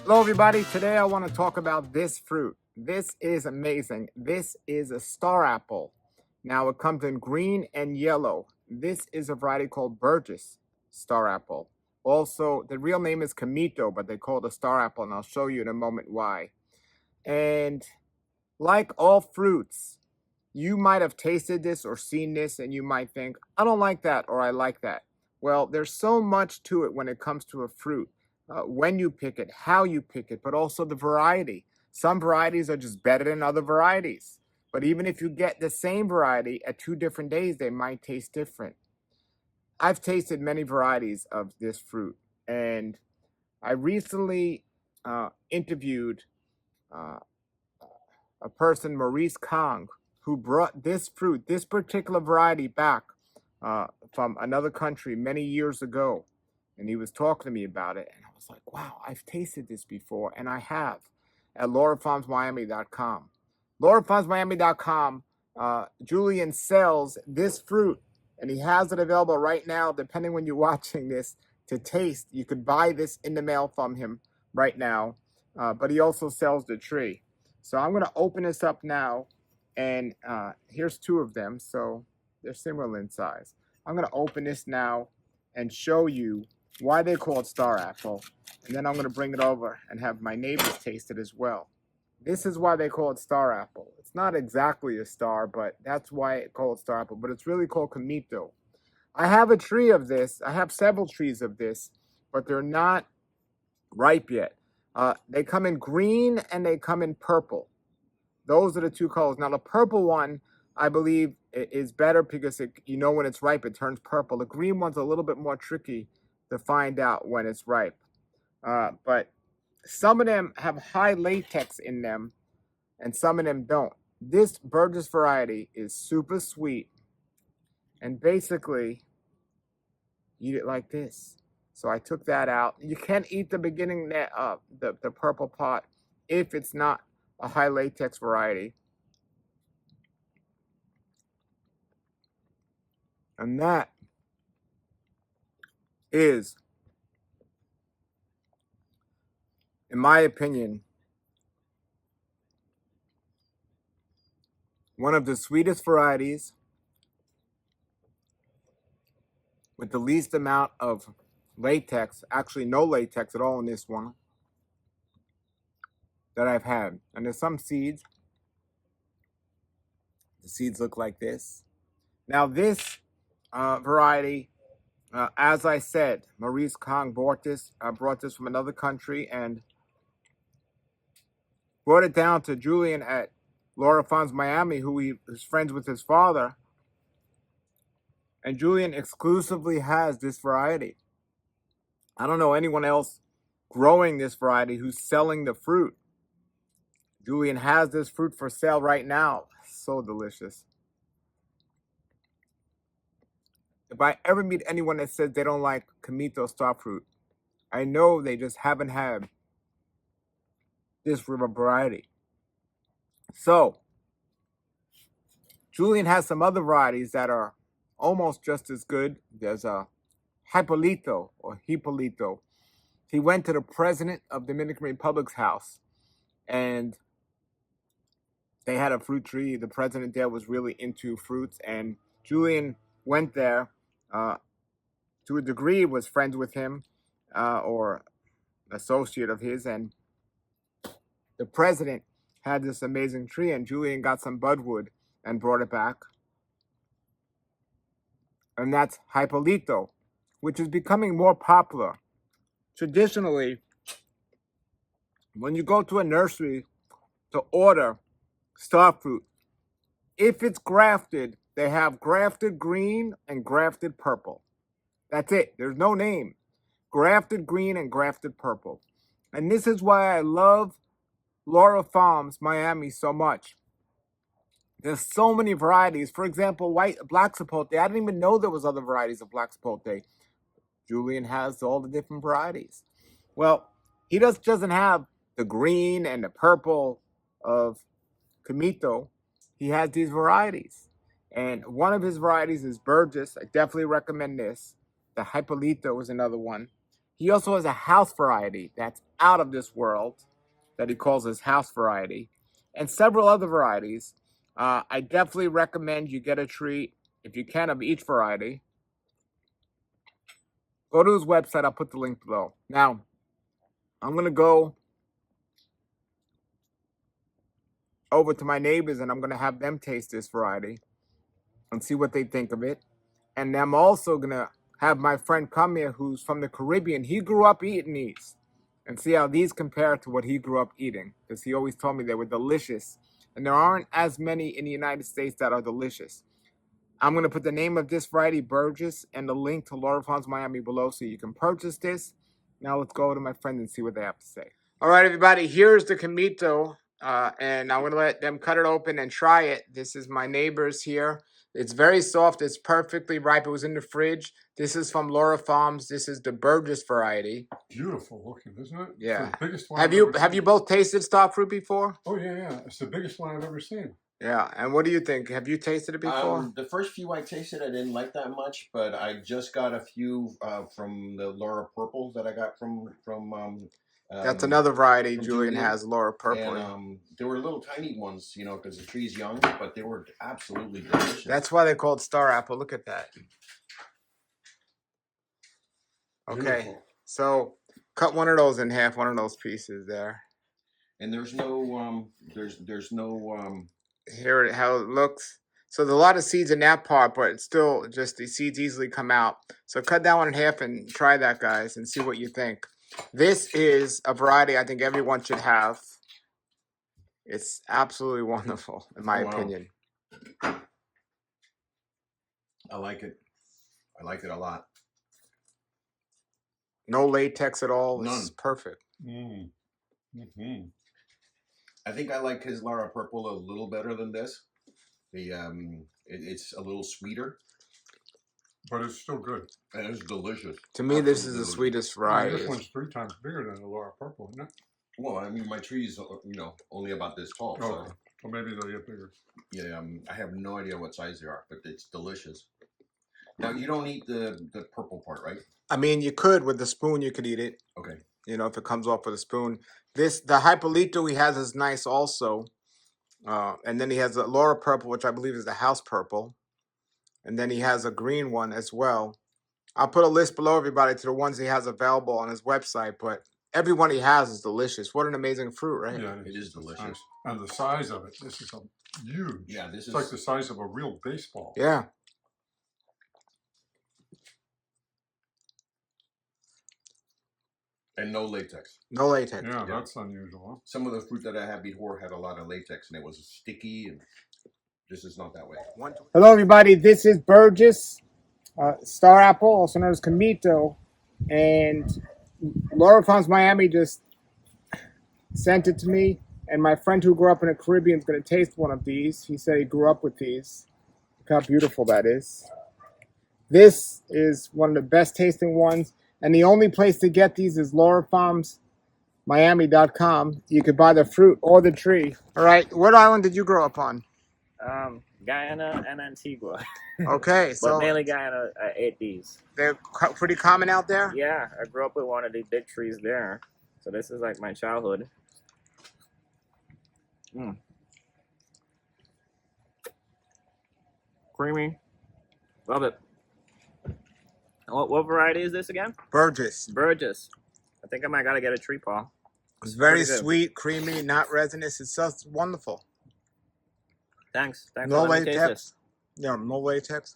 Hello, everybody. Today I want to talk about this fruit. This is amazing. This is a star apple. Now it comes in green and yellow. This is a variety called Burgess star apple. Also, the real name is Caimito, but they call it a star apple, and I'll show you in a moment why. And like all fruits, you might have tasted this or seen this, and you might think, I don't like that or I like that. Well, there's so much to it when it comes to a fruit. When you pick it, how you pick it, but also the variety. Some varieties are just better than other varieties. But even if you get the same variety at 2 different days, they might taste different. I've tasted many varieties of this fruit, and I recently interviewed uh, a person, Maurice Kong, who brought this fruit, this particular variety, back from another country many years ago. And he was talking to me about it. And I was like, wow, I've tasted this before. And I have at laurafarmsmiami.com. laurafarmsmiami.com, Julian sells this fruit. And he has it available right now, depending when you're watching this, to taste. You could buy this in the mail from him right now. But he also sells the tree. So I'm going to open this up now, and here's two of them. So they're similar in size. I'm going to open this now and show you why they call it star apple. And then I'm going to bring it over and have my neighbors taste it as well. This is why they call it star apple. It's not exactly a star, but that's why it called star apple. But it's really called Caimito. I have a tree of this. I have several trees of this, but they're not ripe yet. They come in green and they come in purple. Those are the two colors. Now the purple one, I believe, is better because you know when it's ripe, it turns purple. The green one's a little bit more tricky to find out when it's ripe. But some of them have high latex in them and some of them don't. This Burgess variety is super sweet, and basically eat it like this. So I took that out. You can't eat the beginning, the purple pot, if it's not a high latex variety. And that is, in my opinion, one of the sweetest varieties with the least amount of latex, actually no latex at all in this one, that I've had. And there's some seeds. The seeds look like this. Now this variety, as I said, Maurice Kong brought this from another country and brought it down to Julian at Laura Farms Miami, who is friends with his father. And Julian exclusively has this variety. I don't know anyone else growing this variety who's selling the fruit. Julian has this fruit for sale right now. So delicious. If I ever meet anyone that says they don't like Caimito star fruit, I know they just haven't had this variety. So, Julian has some other varieties that are almost just as good. There's a Hippolito or Hippolito. He went to the president of Dominican Republic's house, and they had a fruit tree. The president there was really into fruits, and Julian went there to a degree, was friends with him or associate of his, and the president had this amazing tree, and Julian got some budwood and brought it back. And that's Hippolito, which is becoming more popular. Traditionally, when you go to a nursery to order star fruit, if it's grafted, they have grafted green and grafted purple. That's it. There's no name. Grafted green and grafted purple. And this is why I love Laura Farms Miami so much. There's so many varieties. For example, black sapote. I didn't even know there was other varieties of black sapote. Julian has all the different varieties. Well, he just doesn't have the green and the purple of Caimito. He has these varieties. And one of his varieties is Burgess. I definitely recommend this. The Hippolito is another one. He also has a house variety that's out of this world that he calls his house variety, and several other varieties. I definitely recommend you get a tree, if you can, of each variety. Go to his website. I'll put the link below. Now, I'm going to go over to my neighbors and I'm going to have them taste this variety and see what they think of it. And I'm also going to have my friend come here who's from the Caribbean. He grew up eating these and see how these compare to what he grew up eating, because he always told me they were delicious. And there aren't as many in the United States that are delicious. I'm going to put the name of this variety, Burgess, and the link to Laura Farms Miami below so you can purchase this. Now let's go to my friends and see what they have to say. All right, everybody, here's the Caimito, and I'm going to let them cut it open and try it. This is my neighbor's here. It's very soft. It's perfectly ripe. It was in the fridge. This is from Laura Farms. This is the Burgess variety. Beautiful looking, isn't it? Yeah. It's the biggest one Have you both tasted star fruit before? Oh yeah. It's the biggest one I've ever seen. Yeah. And what do you think? Have you tasted it before? The first few I tasted, I didn't like that much, but I just got a few from the Laura Purple that I got from. That's another variety Julian has, Laura Purple. And there were little tiny ones, you know, because the tree's young, but they were absolutely delicious. That's why they call it star apple. Look at that. Okay, Beautiful. so cut one of those in half, one of those pieces there. And there's no, there's no. Here how it looks. So there's a lot of seeds in that part, but it's still just the seeds easily come out. So cut that one in half and try that, guys, and see what you think. This is a variety I think everyone should have. It's absolutely wonderful, in my opinion. I like it. I like it a lot. No latex at all. None. It's perfect. I think I like his Laura Purple a little better than this. It's a little sweeter, but it's still good. And it's delicious. To me, this is the sweetest variety. This one's 3 times bigger than the Laura Purple, isn't it? Well, I mean, my tree's only about this tall, so maybe they'll get bigger. Yeah, I have no idea what size they are, but it's delicious. Now you don't eat the purple part, right? I mean, you could with the spoon. You could eat it. Okay. You know, if it comes off with a spoon. The Hypolito he has is nice also. And then he has a Laura Purple, which I believe is the house purple. And then he has a green one as well. I'll put a list below, everybody, to the ones he has available on his website. But every one he has is delicious. What an amazing fruit, right? Yeah, it is delicious. Nice. And the size of it, this is huge. Yeah, this is like the size of a real baseball. Yeah. And no latex. No latex. Yeah, that's unusual. Huh? Some of the fruit that I had before had a lot of latex and it was sticky, and this is not that way. Hello, everybody. This is Burgess, Star Apple, also known as Caimito. And Laura Farms Miami just sent it to me. And my friend who grew up in the Caribbean is going to taste one of these. He said he grew up with these. Look how beautiful that is. This is one of the best tasting ones. And the only place to get these is laurafarmsmiami.com. You could buy the fruit or the tree. All right. What island did you grow up on? Guyana and Antigua. Okay. But mainly Guyana, I ate these. They're pretty common out there? Yeah. I grew up with one of the big trees there. So this is like my childhood. Creamy. Love it. What variety is this again? Burgess. Burgess. I think I might gotta get a tree paw. It's very sweet, creamy, not resinous. It's just wonderful. Thanks. No latex. Yeah, no latex.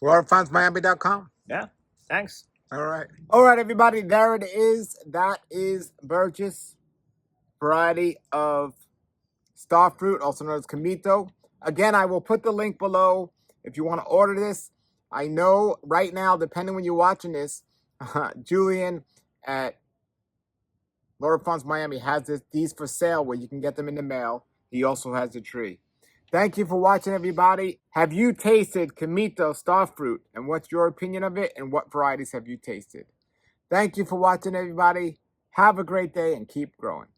LauraFarmsMiami.com. Yeah. Thanks. All right. All right, everybody. There it is. That is Burgess variety of star fruit, also known as Caimito. Again, I will put the link below if you want to order this. I know right now, depending when you're watching this, Julian at Laura Farms Miami has these for sale where you can get them in the mail. He also has the tree. Thank you for watching, everybody. Have you tasted Caimito star fruit? And what's your opinion of it? And what varieties have you tasted? Thank you for watching, everybody. Have a great day and keep growing.